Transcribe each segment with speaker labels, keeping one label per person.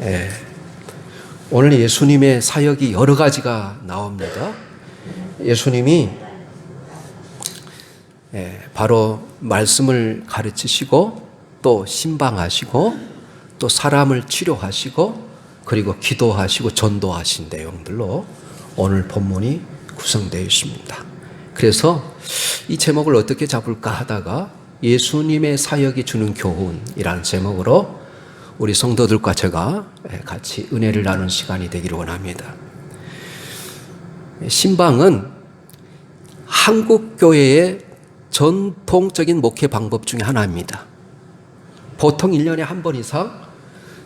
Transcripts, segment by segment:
Speaker 1: 예, 오늘 예수님의 사역이 여러 가지가 나옵니다. 예수님이 바로 말씀을 가르치시고 또 신방하시고 또 사람을 치료하시고 그리고 기도하시고 전도하신 내용들로 오늘 본문이 구성되어 있습니다. 그래서 이 제목을 어떻게 잡을까 하다가 예수님의 사역이 주는 교훈이라는 제목으로 우리 성도들과 제가 같이 은혜를 나눈 시간이 되기를 원합니다. 신방은 한국 교회의 전통적인 목회 방법 중에 하나입니다. 보통 1년에 한 번 이상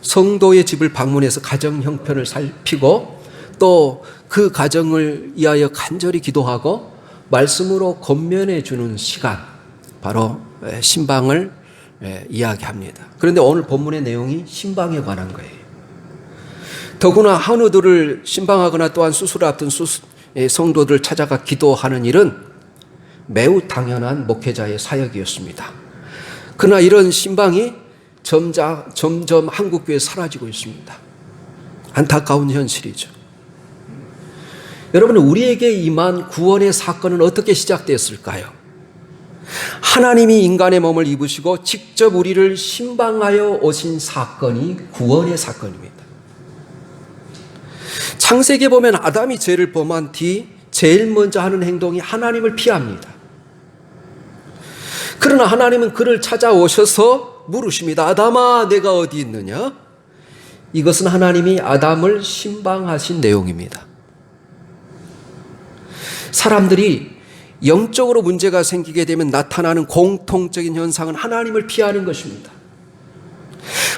Speaker 1: 성도의 집을 방문해서 가정 형편을 살피고 또 그 가정을 위하여 간절히 기도하고 말씀으로 권면해 주는 시간, 바로 신방을 이야기합니다. 그런데 오늘 본문의 내용이 신방에 관한 거예요. 더구나 한우들을 신방하거나 또한 수술을 앞둔 성도들 찾아가 기도하는 일은 매우 당연한 목회자의 사역이었습니다. 그러나 이런 신방이 점점 한국교회에 사라지고 있습니다. 안타까운 현실이죠. 여러분, 우리에게 임한 구원의 사건은 어떻게 시작됐을까요? 하나님이 인간의 몸을 입으시고 직접 우리를 신방하여 오신 사건이 구원의 사건입니다. 창세기에 보면 아담이 죄를 범한 뒤 제일 먼저 하는 행동이 하나님을 피합니다. 그러나 하나님은 그를 찾아오셔서 물으십니다. 아담아, 내가 어디 있느냐? 이것은 하나님이 아담을 신방하신 내용입니다. 사람들이 영적으로 문제가 생기게 되면 나타나는 공통적인 현상은 하나님을 피하는 것입니다.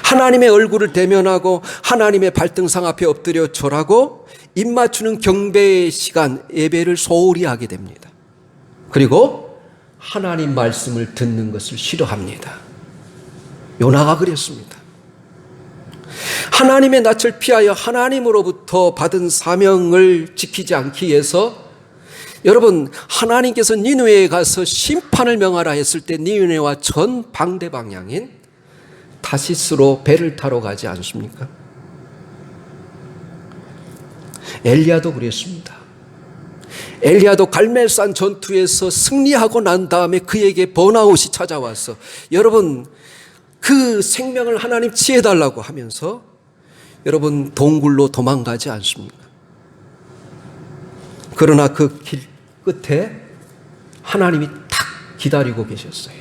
Speaker 1: 하나님의 얼굴을 대면하고 하나님의 발등상 앞에 엎드려 절하고 입 맞추는 경배의 시간, 예배를 소홀히 하게 됩니다. 그리고 하나님 말씀을 듣는 것을 싫어합니다. 요나가 그랬습니다. 하나님의 낯을 피하여 하나님으로부터 받은 사명을 지키지 않기 위해서 여러분, 하나님께서 니느웨에 가서 심판을 명하라 했을 때 니느웨와 전 방대 방향인 타시스로 배를 타러 가지 않습니까? 엘리야도 그랬습니다. 엘리야도 갈멜산 전투에서 승리하고 난 다음에 그에게 번아웃이 찾아와서 여러분, 그 생명을 하나님 치해달라고 하면서 여러분, 동굴로 도망가지 않습니까? 그러나 그 길 끝에 하나님이 탁 기다리고 계셨어요.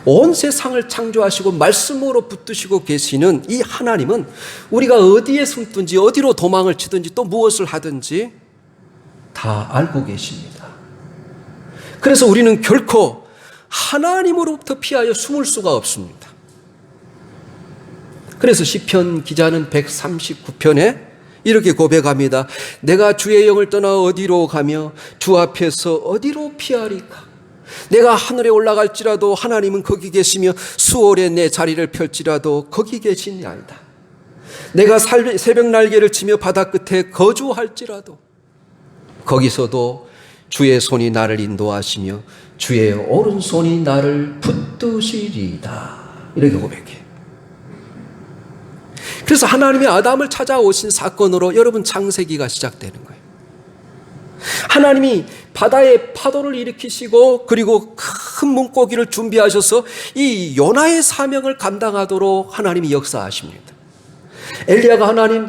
Speaker 1: 온 세상을 창조하시고 말씀으로 붙드시고 계시는 이 하나님은 우리가 어디에 숨든지 어디로 도망을 치든지 또 무엇을 하든지 다 알고 계십니다. 그래서 우리는 결코 하나님으로부터 피하여 숨을 수가 없습니다. 그래서 시편 기자는 139편에 이렇게 고백합니다. 내가 주의 영을 떠나 어디로 가며 주 앞에서 어디로 피하리까? 내가 하늘에 올라갈지라도 하나님은 거기 계시며 수월에 내 자리를 펼지라도 거기 계시니이다. 내가 새벽 날개를 치며 바다 끝에 거주할지라도 거기서도 주의 손이 나를 인도하시며 주의 오른손이 나를 붙드시리이다. 이렇게 고백해요. 그래서 하나님이 아담을 찾아오신 사건으로 여러분, 창세기가 시작되는 거예요. 하나님이 바다에 파도를 일으키시고 그리고 큰 물고기를 준비하셔서 이 요나의 사명을 감당하도록 하나님이 역사하십니다. 엘리야가 하나님,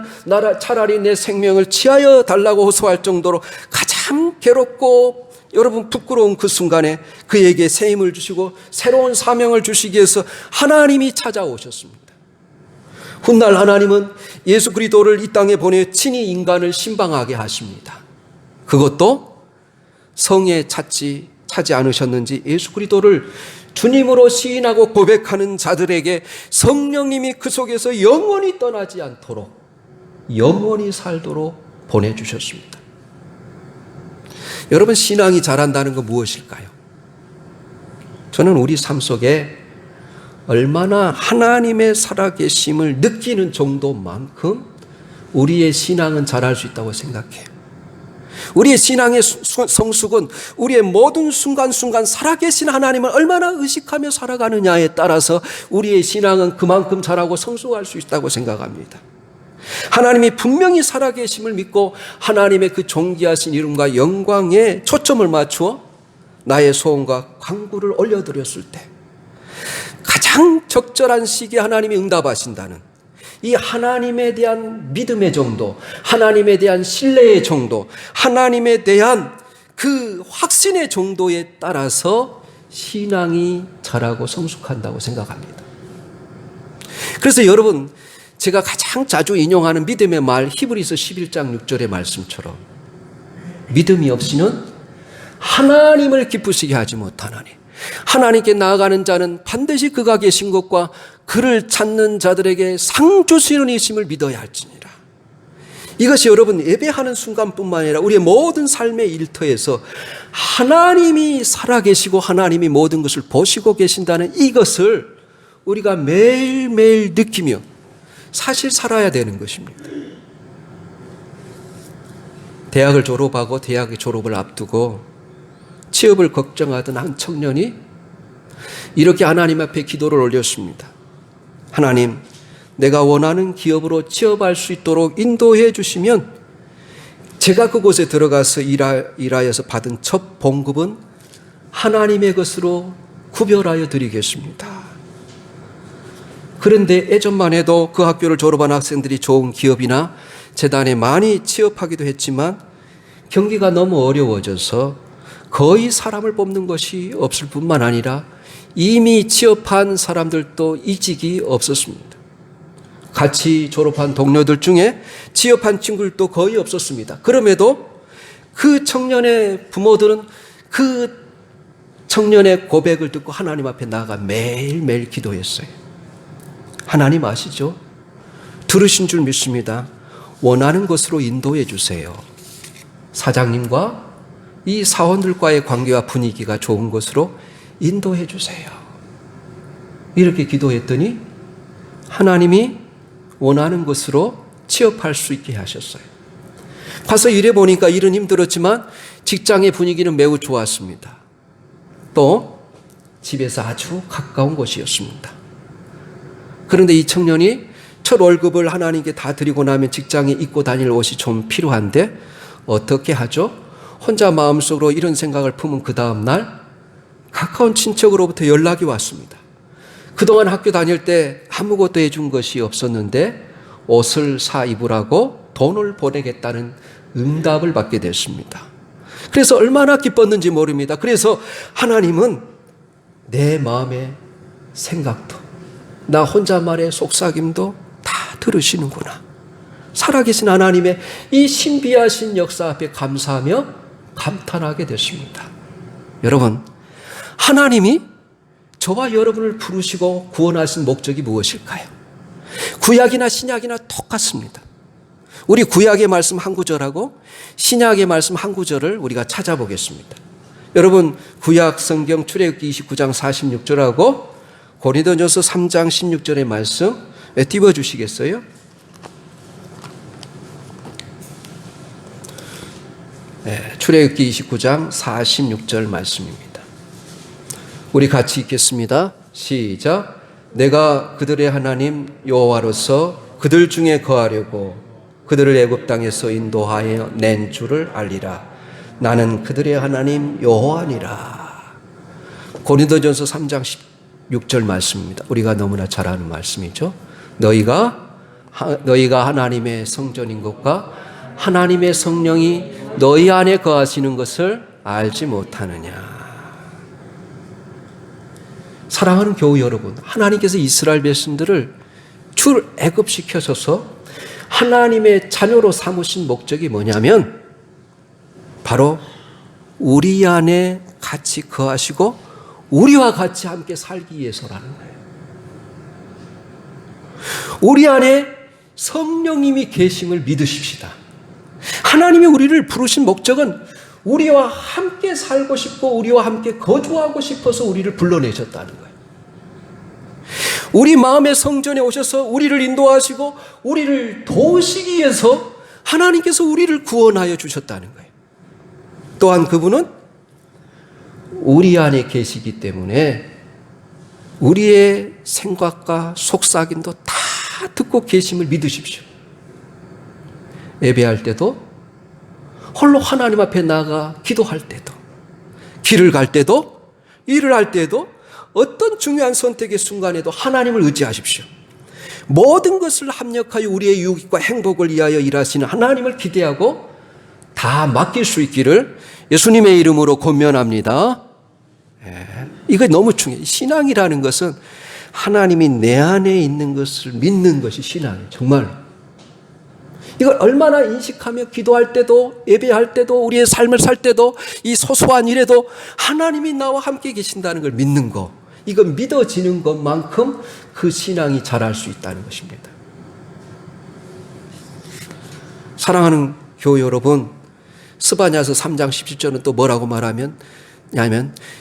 Speaker 1: 차라리 내 생명을 취하여 달라고 호소할 정도로 가장 괴롭고 여러분 부끄러운 그 순간에 그에게 새 힘을 주시고 새로운 사명을 주시기 위해서 하나님이 찾아오셨습니다. 훗날 하나님은 예수 그리스도를 이 땅에 보내 친히 인간을 신방하게 하십니다. 그것도 성에 차지 않으셨는지 예수 그리스도를 주님으로 시인하고 고백하는 자들에게 성령님이 그 속에서 영원히 떠나지 않도록 영원히 살도록 보내주셨습니다. 여러분, 신앙이 자란다는 건 무엇일까요? 저는 우리 삶 속에 얼마나 하나님의 살아계심을 느끼는 정도만큼 우리의 신앙은 자랄 수 있다고 생각해요. 우리의 신앙의 성숙은 우리의 모든 순간순간 살아계신 하나님을 얼마나 의식하며 살아가느냐에 따라서 우리의 신앙은 그만큼 자라고 성숙할 수 있다고 생각합니다. 하나님이 분명히 살아계심을 믿고 하나님의 그 존귀하신 이름과 영광에 초점을 맞추어 나의 소원과 간구를 올려드렸을 때 가장 적절한 시기에 하나님이 응답하신다는 이 하나님에 대한 믿음의 정도, 하나님에 대한 신뢰의 정도, 하나님에 대한 그 확신의 정도에 따라서 신앙이 자라고 성숙한다고 생각합니다. 그래서 여러분, 제가 가장 자주 인용하는 믿음의 말 히브리서 11장 6절의 말씀처럼 믿음이 없이는 하나님을 기쁘시게 하지 못하나니 하나님께 나아가는 자는 반드시 그가 계신 것과 그를 찾는 자들에게 상 주시는 이심을 믿어야 할지니라. 이것이 여러분 예배하는 순간뿐만 아니라 우리의 모든 삶의 일터에서 하나님이 살아계시고 하나님이 모든 것을 보시고 계신다는 이것을 우리가 매일매일 느끼며 사실 살아야 되는 것입니다. 대학을 졸업하고 대학의 졸업을 앞두고 취업을 걱정하던 한 청년이 이렇게 하나님 앞에 기도를 올렸습니다. 하나님, 내가 원하는 기업으로 취업할 수 있도록 인도해 주시면 제가 그곳에 들어가서 일하여서 받은 첫 봉급은 하나님의 것으로 구별하여 드리겠습니다. 그런데 예전만 해도 그 학교를 졸업한 학생들이 좋은 기업이나 재단에 많이 취업하기도 했지만 경기가 너무 어려워져서 거의 사람을 뽑는 것이 없을 뿐만 아니라 이미 취업한 사람들도 이직이 없었습니다. 같이 졸업한 동료들 중에 취업한 친구들도 거의 없었습니다. 그럼에도 그 청년의 부모들은 그 청년의 고백을 듣고 하나님 앞에 나아가 매일매일 기도했어요. 하나님 아시죠? 들으신 줄 믿습니다. 원하는 것으로 인도해 주세요. 사장님과 이 사원들과의 관계와 분위기가 좋은 것으로 인도해 주세요. 이렇게 기도했더니 하나님이 원하는 것으로 취업할 수 있게 하셨어요. 가서 일해 보니까 일은 힘들었지만 직장의 분위기는 매우 좋았습니다. 또 집에서 아주 가까운 곳이었습니다. 그런데 이 청년이 첫 월급을 하나님께 다 드리고 나면 직장에 입고 다닐 옷이 좀 필요한데 어떻게 하죠? 혼자 마음속으로 이런 생각을 품은 그 다음 날 가까운 친척으로부터 연락이 왔습니다. 그동안 학교 다닐 때 아무것도 해준 것이 없었는데 옷을 사 입으라고 돈을 보내겠다는 응답을 받게 됐습니다. 그래서 얼마나 기뻤는지 모릅니다. 그래서 하나님은 내 마음의 생각도 나 혼자말의 속삭임도 다 들으시는구나. 살아계신 하나님의 이 신비하신 역사 앞에 감사하며 감탄하게 됐습니다. 여러분, 하나님이 저와 여러분을 부르시고 구원하신 목적이 무엇일까요? 구약이나 신약이나 똑같습니다. 우리 구약의 말씀 한 구절하고 신약의 말씀 한 구절을 우리가 찾아보겠습니다. 여러분, 구약 성경 출애굽기 29장 46절하고 고린도전서 3장 16절의 말씀 띄워주시겠어요? 네, 출애굽기 29장 46절 말씀입니다. 우리 같이 읽겠습니다. 시작. 내가 그들의 하나님 여호와로서 그들 중에 거하려고 그들을 애굽 땅에서 인도하여 낸 줄을 알리라. 나는 그들의 하나님 여호와니라. 고린도전서 3장 16절 말씀입니다. 우리가 너무나 잘 아는 말씀이죠. 너희가 하나님의 성전인 것과 하나님의 성령이 너희 안에 거하시는 것을 알지 못하느냐. 사랑하는 교우 여러분, 하나님께서 이스라엘 백성들을 출애굽시켜서서 하나님의 자녀로 삼으신 목적이 뭐냐면 바로 우리 안에 같이 거하시고 우리와 같이 함께 살기 위해서라는 거예요. 우리 안에 성령님이 계심을 믿으십시다. 하나님이 우리를 부르신 목적은 우리와 함께 살고 싶고 우리와 함께 거주하고 싶어서 우리를 불러내셨다는 거예요. 우리 마음의 성전에 오셔서 우리를 인도하시고 우리를 도우시기 위해서 하나님께서 우리를 구원하여 주셨다는 거예요. 또한 그분은 우리 안에 계시기 때문에 우리의 생각과 속삭임도 다 듣고 계심을 믿으십시오. 예배할 때도, 홀로 하나님 앞에 나가 기도할 때도, 길을 갈 때도, 일을 할 때도, 어떤 중요한 선택의 순간에도 하나님을 의지하십시오. 모든 것을 합력하여 우리의 유익과 행복을 위하여 일하시는 하나님을 기대하고 다 맡길 수 있기를 예수님의 이름으로 권면합니다. 이거 너무 중요해요. 신앙이라는 것은 하나님이 내 안에 있는 것을 믿는 것이 신앙이에요. 정말. 이걸 얼마나 인식하며 기도할 때도, 예배할 때도, 우리의 삶을 살 때도, 이 소소한 일에도 하나님이 나와 함께 계신다는 걸 믿는 거, 이거 믿어지는 것만큼 그 신앙이 자랄 수 있다는 것입니다. 사랑하는 교회 여러분, 스바냐서 3장 17절은 또 뭐라고 말하면,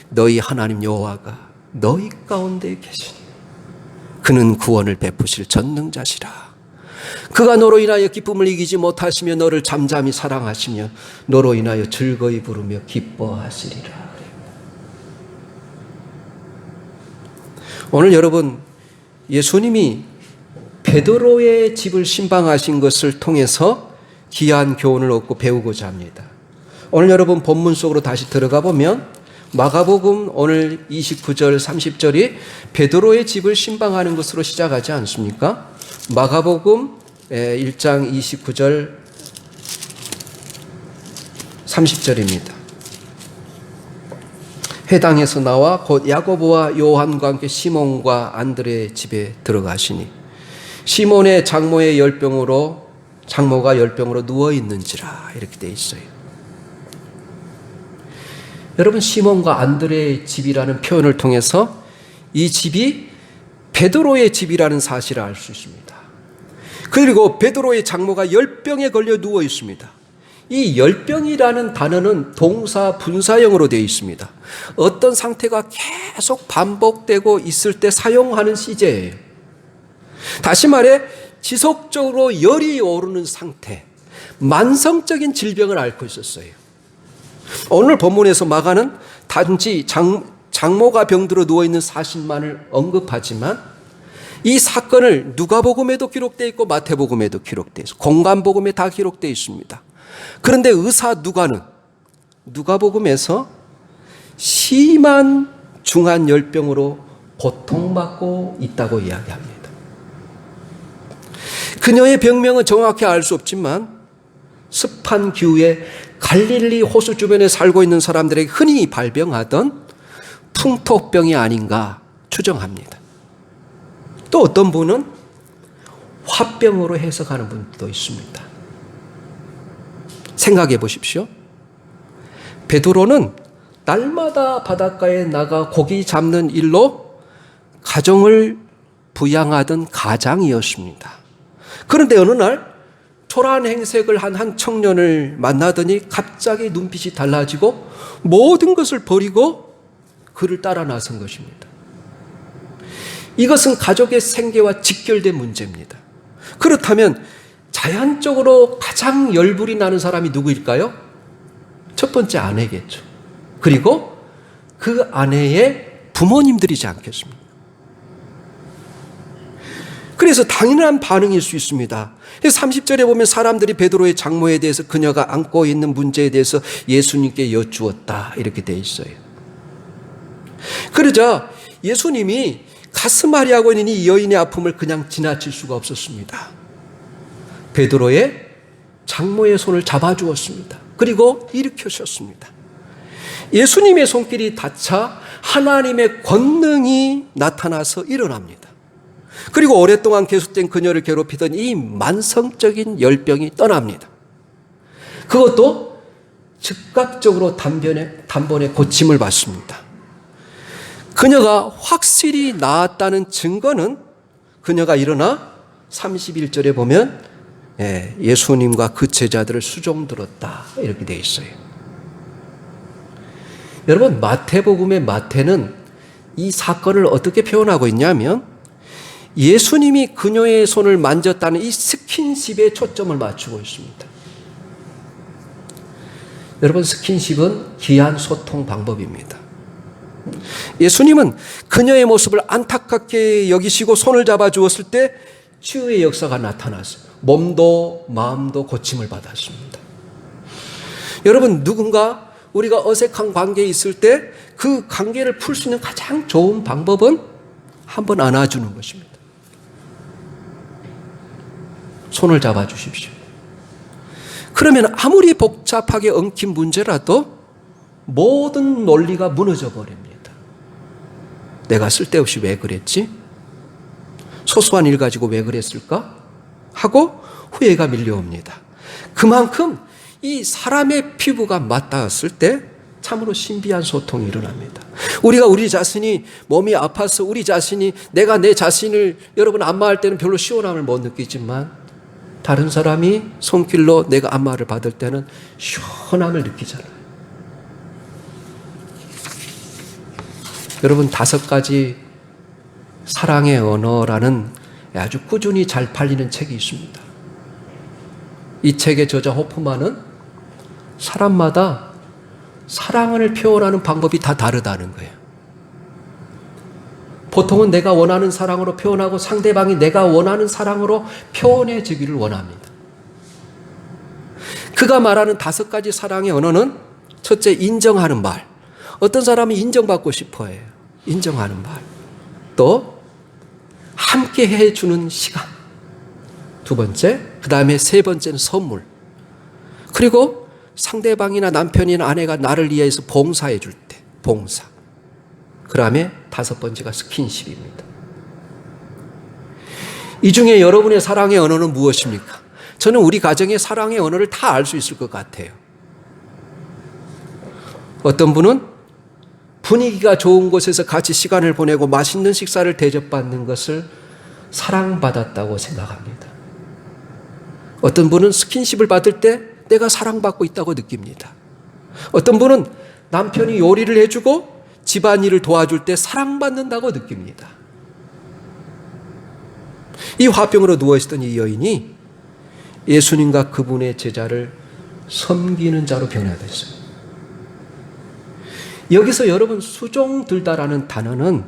Speaker 1: 너희 하나님 여호와가 너희 가운데 계시니 그는 구원을 베푸실 전능자시라. 그가 너로 인하여 기쁨을 이기지 못하시며 너를 잠잠히 사랑하시며 너로 인하여 즐거이 부르며 기뻐하시리라. 오늘 여러분, 예수님이 베드로의 집을 신방하신 것을 통해서 귀한 교훈을 얻고 배우고자 합니다. 오늘 여러분 본문 속으로 다시 들어가 보면 마가복음 오늘 29절 30절이 베드로의 집을 신방하는 것으로 시작하지 않습니까? 마가복음 1장 29절 30절입니다. 회당에서 나와 곧 야고보와 요한과 함께 시몬과 안드레의 집에 들어가시니 시몬의 장모가 열병으로 누워 있는지라 이렇게 돼 있어요. 여러분, 시몬과 안드레의 집이라는 표현을 통해서 이 집이 베드로의 집이라는 사실을 알 수 있습니다. 그리고 베드로의 장모가 열병에 걸려 누워 있습니다. 이 열병이라는 단어는 동사 분사형으로 되어 있습니다. 어떤 상태가 계속 반복되고 있을 때 사용하는 시제예요. 다시 말해 지속적으로 열이 오르는 상태, 만성적인 질병을 앓고 있었어요. 오늘 본문에서 마가는 단지 장모가 병들어 누워있는 사실만을 언급하지만 이 사건을 누가복음에도 기록되어 있고 마태복음에도 기록되어 있고 공관복음에 다 기록되어 있습니다. 그런데 의사 누가복음에서 심한 중한 열병으로 고통받고 있다고 이야기합니다. 그녀의 병명은 정확히 알 수 없지만 습한 기후에 갈릴리 호수 주변에 살고 있는 사람들에게 흔히 발병하던 풍토병이 아닌가 추정합니다. 또 어떤 분은 화병으로 해석하는 분도 있습니다. 생각해 보십시오. 베드로는 날마다 바닷가에 나가 고기 잡는 일로 가정을 부양하던 가장이었습니다. 그런데 어느 날 초라한 행색을 한 청년을 만나더니 갑자기 눈빛이 달라지고 모든 것을 버리고 그를 따라 나선 것입니다. 이것은 가족의 생계와 직결된 문제입니다. 그렇다면 자연적으로 가장 열불이 나는 사람이 누구일까요? 첫 번째 아내겠죠. 그리고 그 아내의 부모님들이지 않겠습니까? 그래서 당연한 반응일 수 있습니다. 30절에 보면 사람들이 베드로의 장모에 대해서 그녀가 안고 있는 문제에 대해서 예수님께 여쭈었다 이렇게 되어 있어요. 그러자 예수님이 가슴앓이 하고 있는 이 여인의 아픔을 그냥 지나칠 수가 없었습니다. 베드로의 장모의 손을 잡아주었습니다. 그리고 일으키셨습니다. 예수님의 손길이 닿자 하나님의 권능이 나타나서 일어납니다. 그리고 오랫동안 계속된 그녀를 괴롭히던 이 만성적인 열병이 떠납니다. 그것도 즉각적으로 단번에 고침을 받습니다. 그녀가 확실히 나았다는 증거는 그녀가 일어나 31절에 보면 예수님과 그 제자들을 수종들었다 이렇게 되어 있어요. 여러분, 마태복음의 마태는 이 사건을 어떻게 표현하고 있냐면 예수님이 그녀의 손을 만졌다는 이 스킨십에 초점을 맞추고 있습니다. 여러분, 스킨십은 귀한 소통 방법입니다. 예수님은 그녀의 모습을 안타깝게 여기시고 손을 잡아 주었을 때 치유의 역사가 나타났어요. 몸도 마음도 고침을 받았습니다. 여러분, 누군가 우리가 어색한 관계에 있을 때 그 관계를 풀 수 있는 가장 좋은 방법은 한번 안아주는 것입니다. 손을 잡아 주십시오. 그러면 아무리 복잡하게 엉킨 문제라도 모든 논리가 무너져 버립니다. 내가 쓸데없이 왜 그랬지? 소소한 일 가지고 왜 그랬을까? 하고 후회가 밀려옵니다. 그만큼 이 사람의 피부가 맞닿았을 때 참으로 신비한 소통이 일어납니다. 우리가 우리 자신이 몸이 아파서 우리 자신이 내가 내 자신을 여러분 안마할 때는 별로 시원함을 못 느끼지만 다른 사람이 손길로 내가 안마를 받을 때는 시원함을 느끼잖아요. 여러분, 5가지 사랑의 언어라는 아주 꾸준히 잘 팔리는 책이 있습니다. 이 책의 저자 호프만은 사람마다 사랑을 표현하는 방법이 다 다르다는 거예요. 보통은 내가 원하는 사랑으로 표현하고 상대방이 내가 원하는 사랑으로 표현해 주기를 원합니다. 그가 말하는 5가지 사랑의 언어는 첫째, 인정하는 말. 어떤 사람은 인정받고 싶어 해요. 인정하는 말. 또 함께 해주는 시간. 2번째, 그 다음에 3번째는 선물. 그리고 상대방이나 남편이나 아내가 나를 위해서 봉사해 줄 때, 봉사. 그 다음에 5번째가 스킨십입니다. 이 중에 여러분의 사랑의 언어는 무엇입니까? 저는 우리 가정의 사랑의 언어를 다 알 수 있을 것 같아요. 어떤 분은 분위기가 좋은 곳에서 같이 시간을 보내고 맛있는 식사를 대접받는 것을 사랑받았다고 생각합니다. 어떤 분은 스킨십을 받을 때 내가 사랑받고 있다고 느낍니다. 어떤 분은 남편이 요리를 해주고 집안일을 도와줄 때 사랑받는다고 느낍니다. 이 화병으로 누워있던 이 여인이 예수님과 그분의 제자를 섬기는 자로 변화됐어요. 여기서 여러분, 수종들다라는 단어는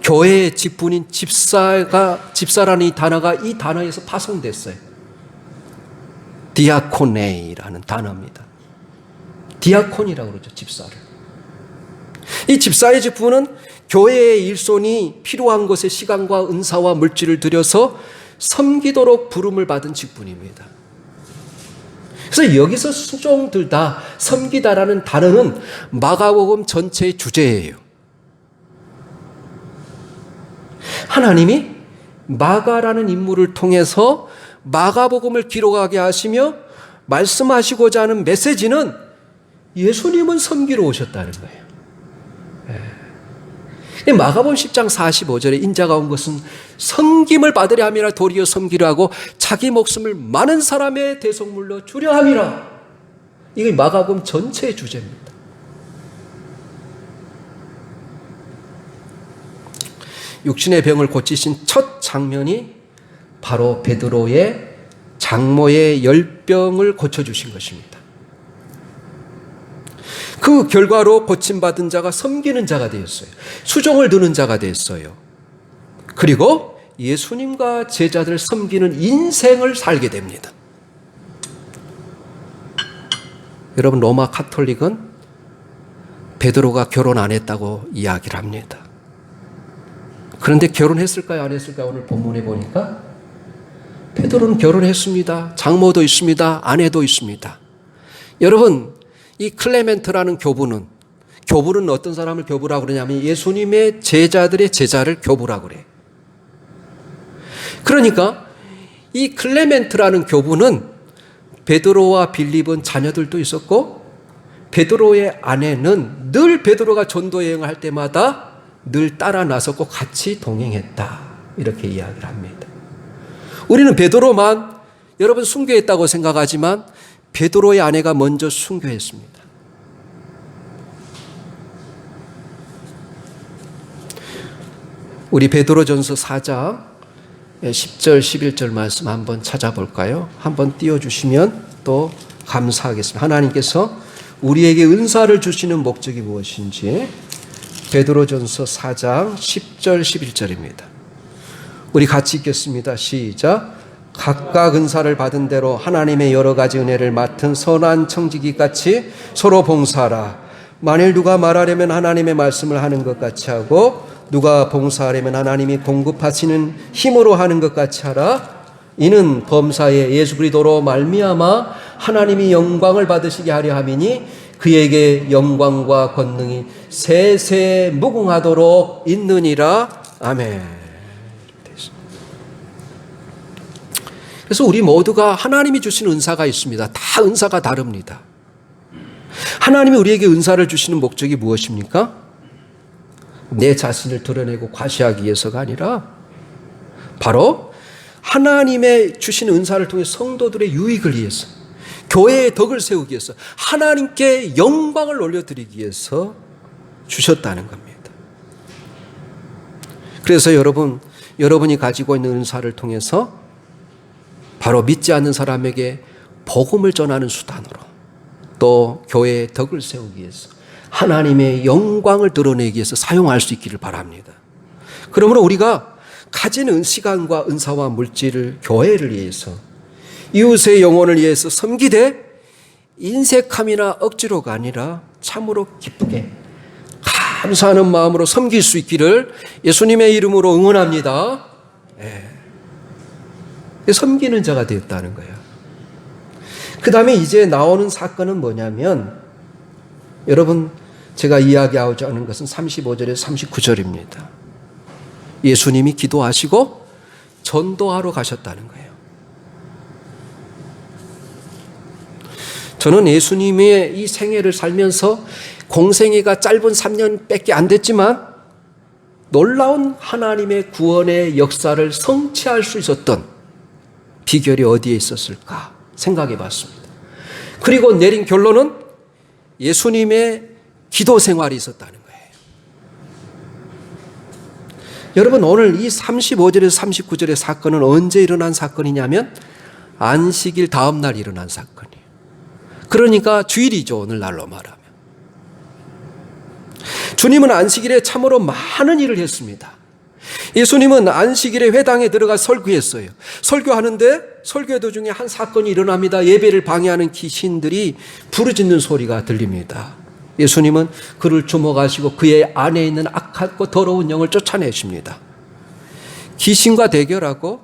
Speaker 1: 교회의 직분인 집사라는 이 단어가 이 단어에서 파손됐어요. 디아코네이라는 단어입니다. 디아콘이라고 그러죠, 집사를. 이 집사의 직분은 교회의 일손이 필요한 곳에 시간과 은사와 물질을 들여서 섬기도록 부름을 받은 직분입니다. 그래서 여기서 수종들다, 섬기다라는 단어는 마가복음 전체의 주제예요. 하나님이 마가라는 인물을 통해서 마가복음을 기록하게 하시며 말씀하시고자 하는 메시지는 예수님은 섬기러 오셨다는 거예요. 마가복음 10장 45절에 인자가 온 것은 섬김을 받으려 함이라 도리어 섬기려 하고 자기 목숨을 많은 사람의 대속물로 주려 함이라. 이게 마가복음 전체의 주제입니다. 육신의 병을 고치신 첫 장면이 바로 베드로의 장모의 열병을 고쳐주신 것입니다. 그 결과로 고침받은 자가 섬기는 자가 되었어요. 수종을 두는 자가 되었어요. 그리고 예수님과 제자들을 섬기는 인생을 살게 됩니다. 여러분, 로마 카톨릭은 베드로가 결혼 안 했다고 이야기를 합니다. 그런데 결혼했을까요? 안 했을까요? 오늘 본문에 보니까 베드로는 결혼했습니다. 장모도 있습니다. 아내도 있습니다. 여러분, 이 클레멘트라는 교부는 어떤 사람을 교부라고 그러냐면 예수님의 제자들의 제자를 교부라고 그래요. 그러니까 이 클레멘트라는 교부는 베드로와 빌립은 자녀들도 있었고 베드로의 아내는 늘 베드로가 전도 여행을 할 때마다 늘 따라 나섰고 같이 동행했다. 이렇게 이야기를 합니다. 우리는 베드로만 여러분 순교했다고 생각하지만 베드로의 아내가 먼저 순교했습니다. 우리 베드로전서 4장 10절 11절 말씀 한번 찾아볼까요? 한번 띄워주시면 또 감사하겠습니다. 하나님께서 우리에게 은사를 주시는 목적이 무엇인지 베드로전서 4장 10절 11절입니다. 우리 같이 읽겠습니다. 시작. 각각 은사를 받은 대로 하나님의 여러 가지 은혜를 맡은 선한 청지기 같이 서로 봉사하라. 만일 누가 말하려면 하나님의 말씀을 하는 것 같이 하고 누가 봉사하려면 하나님이 공급하시는 힘으로 하는 것 같이 하라. 이는 범사에 예수 그리스도로 말미암아 하나님이 영광을 받으시게 하려 함이니 그에게 영광과 권능이 세세 무궁하도록 있느니라. 아멘. 그래서 우리 모두가 하나님이 주신 은사가 있습니다. 다 은사가 다릅니다. 하나님이 우리에게 은사를 주시는 목적이 무엇입니까? 내 자신을 드러내고 과시하기 위해서가 아니라 바로 하나님의 주신 은사를 통해 성도들의 유익을 위해서, 교회의 덕을 세우기 위해서, 하나님께 영광을 올려드리기 위해서 주셨다는 겁니다. 그래서 여러분이 가지고 있는 은사를 통해서 바로 믿지 않는 사람에게 복음을 전하는 수단으로, 또 교회의 덕을 세우기 위해서, 하나님의 영광을 드러내기 위해서 사용할 수 있기를 바랍니다. 그러므로 우리가 가지는 시간과 은사와 물질을 교회를 위해서, 이웃의 영혼을 위해서 섬기되 인색함이나 억지로가 아니라 참으로 기쁘게 감사하는 마음으로 섬길 수 있기를 예수님의 이름으로 응원합니다. 섬기는 자가 되었다는 거예요. 그 다음에 이제 나오는 사건은 뭐냐면, 여러분 제가 이야기하고자 하는 것은 35절에서 39절입니다. 예수님이 기도하시고 전도하러 가셨다는 거예요. 저는 예수님의 이 생애를 살면서 공생애가 짧은 3년밖에 안 됐지만 놀라운 하나님의 구원의 역사를 성취할 수 있었던 비결이 어디에 있었을까 생각해 봤습니다. 그리고 내린 결론은 예수님의 기도 생활이 있었다는 거예요. 여러분, 오늘 이 35절에서 39절의 사건은 언제 일어난 사건이냐면 안식일 다음 날 일어난 사건이에요. 그러니까 주일이죠, 오늘날로 말하면. 주님은 안식일에 참으로 많은 일을 했습니다. 예수님은 안식일에 회당에 들어가 설교했어요. 설교하는데 설교 도중에 한 사건이 일어납니다. 예배를 방해하는 귀신들이 부르짖는 소리가 들립니다. 예수님은 그를 주목하시고 그의 안에 있는 악하고 더러운 영을 쫓아내십니다. 귀신과 대결하고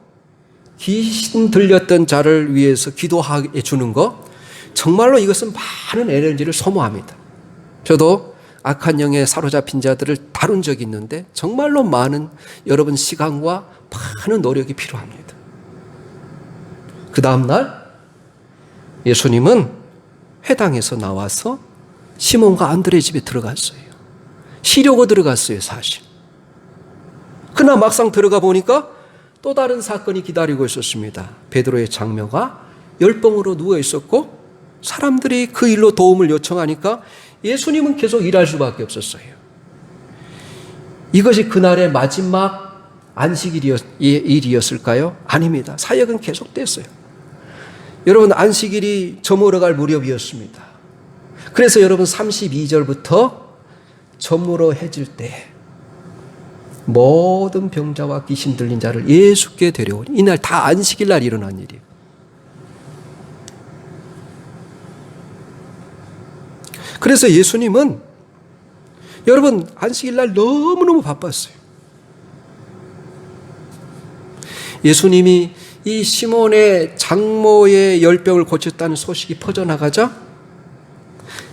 Speaker 1: 귀신 들렸던 자를 위해서 기도해 주는 것, 정말로 이것은 많은 에너지를 소모합니다. 저도 악한 영에 사로잡힌 자들을 다룬 적이 있는데 정말로 많은 여러분 시간과 많은 노력이 필요합니다. 그 다음 날 예수님은 회당에서 나와서 시몬과 안드레 집에 들어갔어요. 쉬려고 들어갔어요, 사실. 그러나 막상 들어가 보니까 또 다른 사건이 기다리고 있었습니다. 베드로의 장녀가 열병으로 누워 있었고 사람들이 그 일로 도움을 요청하니까 예수님은 계속 일할 수밖에 없었어요. 이것이 그날의 마지막 안식일이었을까요? 아닙니다. 사역은 계속됐어요. 여러분, 안식일이 저물어갈 무렵이었습니다. 그래서 여러분 32절부터 저물어 해질 때 모든 병자와 귀신 들린 자를 예수께 데려오니, 이날 다 안식일 날 일어난 일이에요. 그래서 예수님은 여러분 안식일 날 너무너무 바빴어요. 예수님이 이 시몬의 장모의 열병을 고쳤다는 소식이 퍼져나가자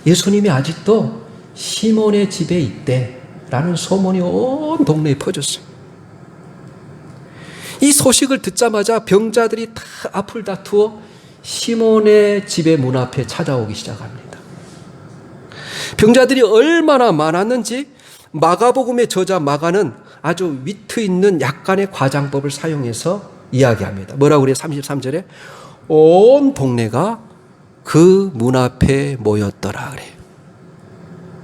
Speaker 1: 예수님이 아직도 시몬의 집에 있대라는 소문이 온 동네에 퍼졌어요. 이 소식을 듣자마자 병자들이 다 앞을 다투어 시몬의 집의 문 앞에 찾아오기 시작합니다. 병자들이 얼마나 많았는지 마가복음의 저자 마가는 아주 위트 있는 약간의 과장법을 사용해서 이야기합니다. 뭐라고 그래요? 33절에 온 동네가 그 문 앞에 모였더라 그래요.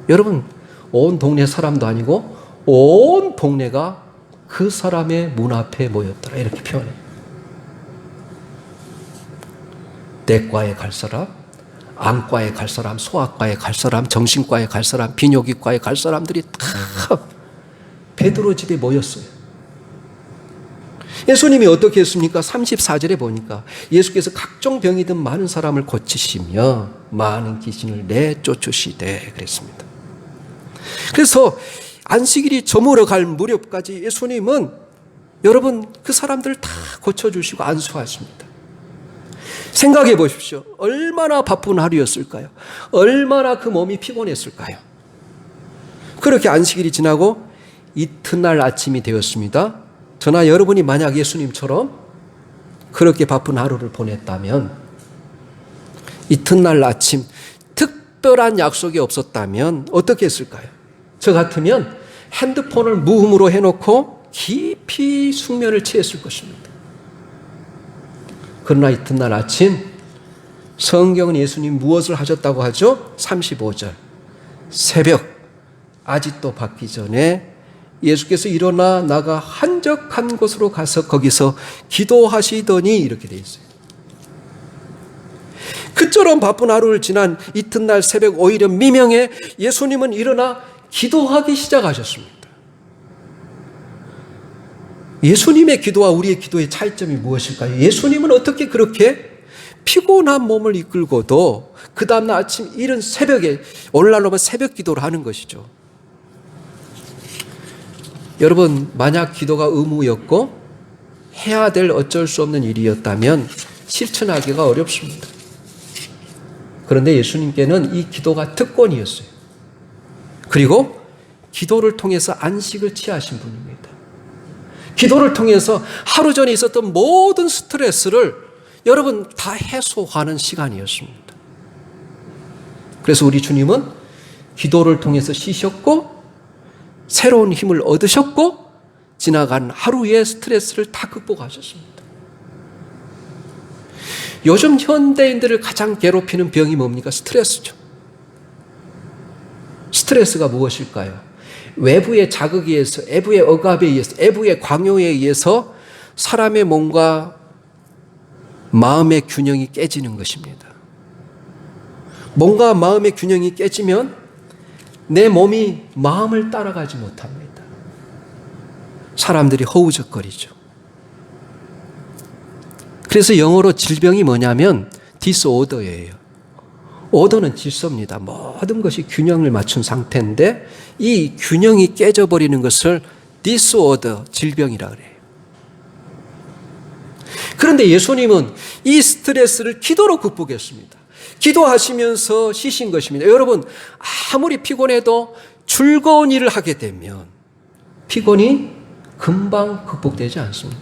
Speaker 1: 여러분, 온 동네 사람도 아니고 온 동네가 그 사람의 문 앞에 모였더라 이렇게 표현해요. 내과에 갈 사람, 안과에 갈 사람, 소아과에 갈 사람, 정신과에 갈 사람, 비뇨기과에 갈 사람들이 다 베드로 집에 모였어요. 예수님이 어떻게 했습니까? 34절에 보니까 예수께서 각종 병이 든 많은 사람을 고치시며 많은 귀신을 내쫓으시되 그랬습니다. 그래서 안식일이 저물어 갈 무렵까지 예수님은 여러분 그 사람들을 다 고쳐주시고 안수하십니다. 생각해 보십시오. 얼마나 바쁜 하루였을까요? 얼마나 그 몸이 피곤했을까요? 그렇게 안식일이 지나고 이튿날 아침이 되었습니다. 저나 여러분이 만약 예수님처럼 그렇게 바쁜 하루를 보냈다면, 이튿날 아침 특별한 약속이 없었다면 어떻게 했을까요? 저 같으면 핸드폰을 무음으로 해놓고 깊이 숙면을 취했을 것입니다. 그러나 이튿날 아침 성경은 예수님 무엇을 하셨다고 하죠? 35절 새벽 아직도 밝기 전에 예수께서 일어나 나가 한적한 곳으로 가서 거기서 기도하시더니 이렇게 돼 있어요. 그처럼 바쁜 하루를 지난 이튿날 새벽 오히려 미명에 예수님은 일어나 기도하기 시작하셨습니다. 예수님의 기도와 우리의 기도의 차이점이 무엇일까요? 예수님은 어떻게 그렇게 피곤한 몸을 이끌고도 그 다음날 아침 이른 새벽에, 오늘날로 하면 새벽 기도를 하는 것이죠. 여러분, 만약 기도가 의무였고 해야 될 어쩔 수 없는 일이었다면 실천하기가 어렵습니다. 그런데 예수님께는 이 기도가 특권이었어요. 그리고 기도를 통해서 안식을 취하신 분입니다. 기도를 통해서 하루 전에 있었던 모든 스트레스를 여러분 다 해소하는 시간이었습니다. 그래서 우리 주님은 기도를 통해서 쉬셨고 새로운 힘을 얻으셨고 지나간 하루의 스트레스를 다 극복하셨습니다. 요즘 현대인들을 가장 괴롭히는 병이 뭡니까? 스트레스죠. 스트레스가 무엇일까요? 외부의 자극에 의해서, 외부의 억압에 의해서, 외부의 광요에 의해서 사람의 몸과 마음의 균형이 깨지는 것입니다. 몸과 마음의 균형이 깨지면 내 몸이 마음을 따라가지 못합니다. 사람들이 허우적거리죠. 그래서 영어로 질병이 뭐냐면 디스오더예요. 오더는 질서입니다. 모든 것이 균형을 맞춘 상태인데 이 균형이 깨져버리는 것을 디스오더, 질병이라 그래요. 그런데 예수님은 이 스트레스를 기도로 극복했습니다. 기도하시면서 쉬신 것입니다. 여러분, 아무리 피곤해도 즐거운 일을 하게 되면 피곤이 금방 극복되지 않습니다.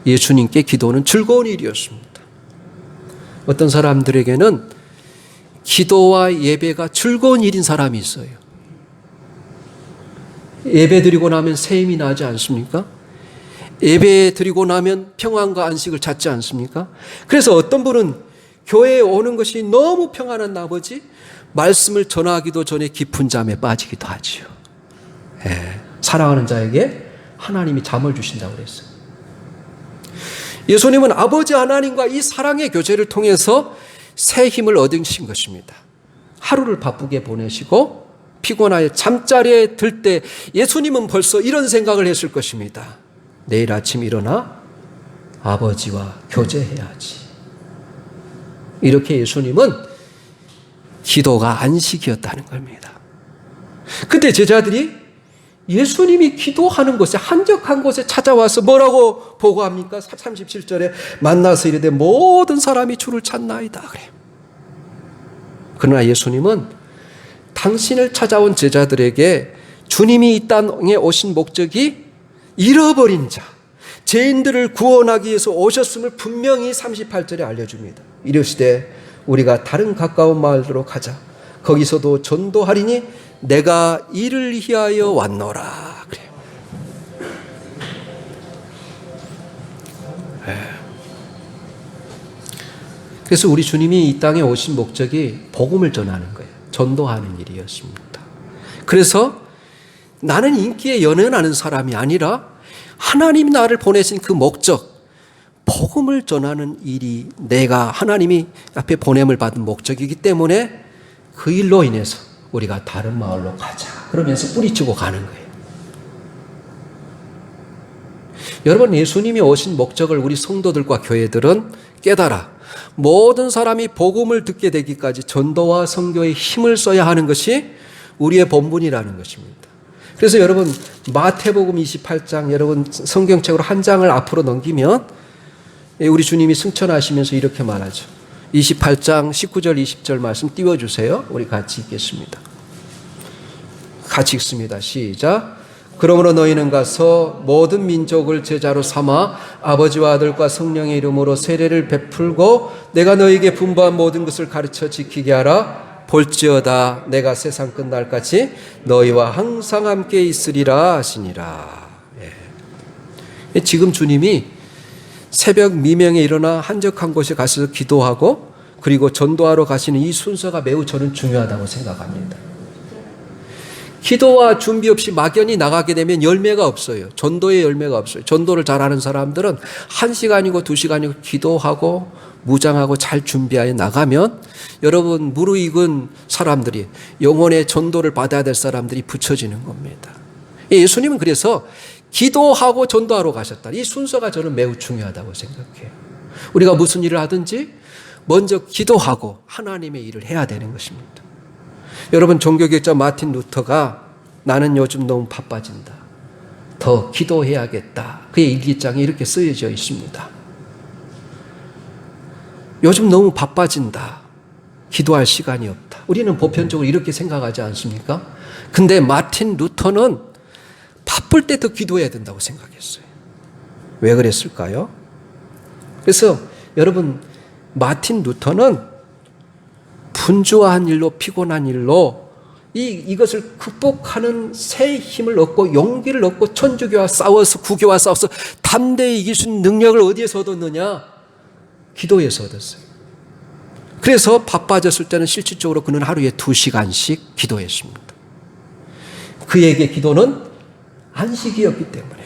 Speaker 1: 예수님께 기도는 즐거운 일이었습니다. 어떤 사람들에게는 기도와 예배가 즐거운 일인 사람이 있어요. 예배 드리고 나면 새 힘이 나지 않습니까? 예배 드리고 나면 평안과 안식을 찾지 않습니까? 그래서 어떤 분은 교회에 오는 것이 너무 평안한 나머지 말씀을 전하기도 전에 깊은 잠에 빠지기도 하지요. 사랑하는 자에게 하나님이 잠을 주신다고 그랬어요. 예수님은 아버지 하나님과 이 사랑의 교제를 통해서 새 힘을 얻으신 것입니다. 하루를 바쁘게 보내시고 피곤하여 잠자리에 들 때 예수님은 벌써 이런 생각을 했을 것입니다. 내일 아침 일어나 아버지와 교제해야지. 이렇게 예수님은 기도가 안식이었다는 겁니다. 그때 제자들이 예수님이 기도하는 곳에, 한적한 곳에 찾아와서 뭐라고 보고합니까? 37절에 만나서 이르되 모든 사람이 주를 찾나이다 그래요. 그러나 예수님은 당신을 찾아온 제자들에게 주님이 이 땅에 오신 목적이 잃어버린 자, 죄인들을 구원하기 위해서 오셨음을 분명히 38절에 알려줍니다. 이르시되 우리가 다른 가까운 마을로 가자. 거기서도 전도하리니 내가 이를 위하여 왔노라 그래요. 그래서 우리 주님이 이 땅에 오신 목적이 복음을 전하는 거예요. 전도하는 일이었습니다. 그래서 나는 인기에 연연하는 사람이 아니라 하나님 나를 보내신 그 목적, 복음을 전하는 일이 내가 하나님이 앞에 보냄을 받은 목적이기 때문에 그 일로 인해서 우리가 다른 마을로 가자 그러면서 뿌리치고 가는 거예요. 여러분, 예수님이 오신 목적을 우리 성도들과 교회들은 깨달아 모든 사람이 복음을 듣게 되기까지 전도와 선교에 힘을 써야 하는 것이 우리의 본분이라는 것입니다. 그래서 여러분, 마태복음 28장 여러분 성경책으로 한 장을 앞으로 넘기면 우리 주님이 승천하시면서 이렇게 말하죠. 28장 19절 20절 말씀 띄워주세요. 우리 같이 읽겠습니다. 같이 읽습니다. 시작. 그러므로 너희는 가서 모든 민족을 제자로 삼아 아버지와 아들과 성령의 이름으로 세례를 베풀고 내가 너희에게 분부한 모든 것을 가르쳐 지키게 하라. 볼지어다 내가 세상 끝날까지 너희와 항상 함께 있으리라 하시니라. 예. 지금 주님이 새벽 미명에 일어나 한적한 곳에 가서 기도하고 그리고 전도하러 가시는 이 순서가 매우 저는 중요하다고 생각합니다. 기도와 준비 없이 막연히 나가게 되면 열매가 없어요. 전도의 열매가 없어요. 전도를 잘하는 사람들은 1시간이고 2시간이고 기도하고 무장하고 잘 준비하여 나가면 여러분 무르익은 사람들이 영혼의 전도를 받아야 될 사람들이 붙여지는 겁니다. 예수님은 그래서 기도하고 전도하러 가셨다. 이 순서가 저는 매우 중요하다고 생각해요. 우리가 무슨 일을 하든지 먼저 기도하고 하나님의 일을 해야 되는 것입니다. 여러분, 종교개혁자 마틴 루터가 나는 요즘 너무 바빠진다. 더 기도해야겠다. 그의 일기장에 이렇게 쓰여져 있습니다. 요즘 너무 바빠진다. 기도할 시간이 없다. 우리는 보편적으로 이렇게 생각하지 않습니까? 근데 마틴 루터는 바쁠 때 더 기도해야 된다고 생각했어요. 왜 그랬을까요? 그래서 여러분, 마틴 루터는 분주한 일로 피곤한 일로 이것을 극복하는 새 힘을 얻고 용기를 얻고 천주교와 싸워서 구교와 싸워서 담대히 이길 수 있는 능력을 어디에서 얻었느냐? 기도에서 얻었어요. 그래서 바빠졌을 때는 실질적으로 그는 하루에 2시간씩 기도했습니다. 그에게 기도는 안식이었기 때문에,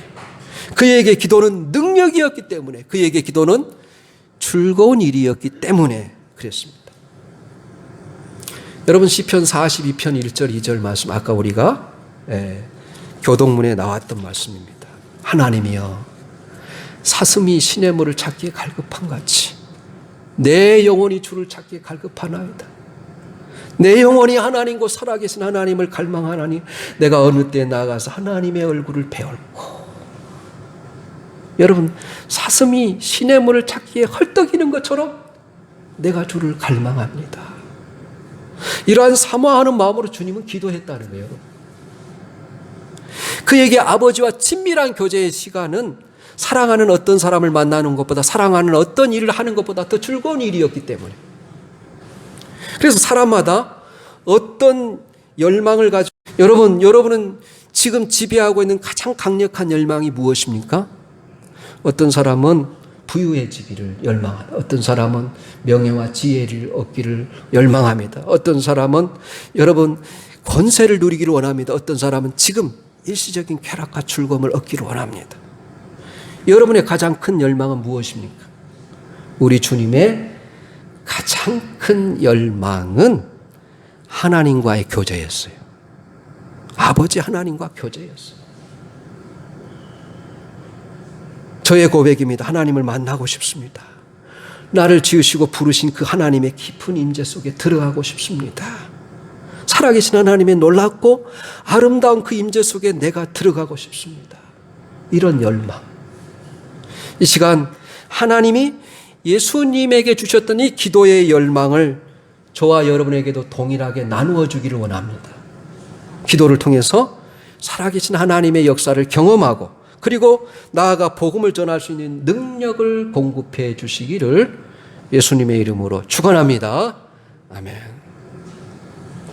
Speaker 1: 그에게 기도는 능력이었기 때문에, 그에게 기도는 즐거운 일이었기 때문에 그랬습니다. 여러분, 시편 42편 1절 2절 말씀 아까 우리가 교동문에 나왔던 말씀입니다. 하나님이여 사슴이 시냇물을 찾기에 갈급한 같이 내 영혼이 주를 찾기에 갈급하나이다. 내 영혼이 하나님 곧 살아계신 하나님을 갈망하나니 내가 어느 때 나가서 하나님의 얼굴을 배울고. 여러분, 사슴이 시냇물을 찾기에 헐떡이는 것처럼 내가 주를 갈망합니다. 이러한 사모하는 마음으로 주님은 기도했다는 거예요. 그에게 아버지와 친밀한 교제의 시간은 사랑하는 어떤 사람을 만나는 것보다, 사랑하는 어떤 일을 하는 것보다 더 즐거운 일이었기 때문에. 그래서 사람마다 어떤 열망을 가지고, 여러분은 지금 지배하고 있는 가장 강력한 열망이 무엇입니까? 어떤 사람은 부유해지기를 열망합니다. 어떤 사람은 명예와 지혜를 얻기를 열망합니다. 어떤 사람은 여러분 권세를 누리기를 원합니다. 어떤 사람은 지금 일시적인 쾌락과 즐거움을 얻기를 원합니다. 여러분의 가장 큰 열망은 무엇입니까? 우리 주님의 가장 큰 열망은 하나님과의 교제였어요. 아버지 하나님과 교제였어요. 저의 고백입니다. 하나님을 만나고 싶습니다. 나를 지으시고 부르신 그 하나님의 깊은 임재 속에 들어가고 싶습니다. 살아계신 하나님의 놀랍고 아름다운 그 임재 속에 내가 들어가고 싶습니다. 이런 열망. 이 시간 하나님이 예수님에게 주셨던 이 기도의 열망을 저와 여러분에게도 동일하게 나누어 주기를 원합니다. 기도를 통해서 살아계신 하나님의 역사를 경험하고 그리고 나아가 복음을 전할 수 있는 능력을 공급해 주시기를 예수님의 이름으로 축원합니다. 아멘.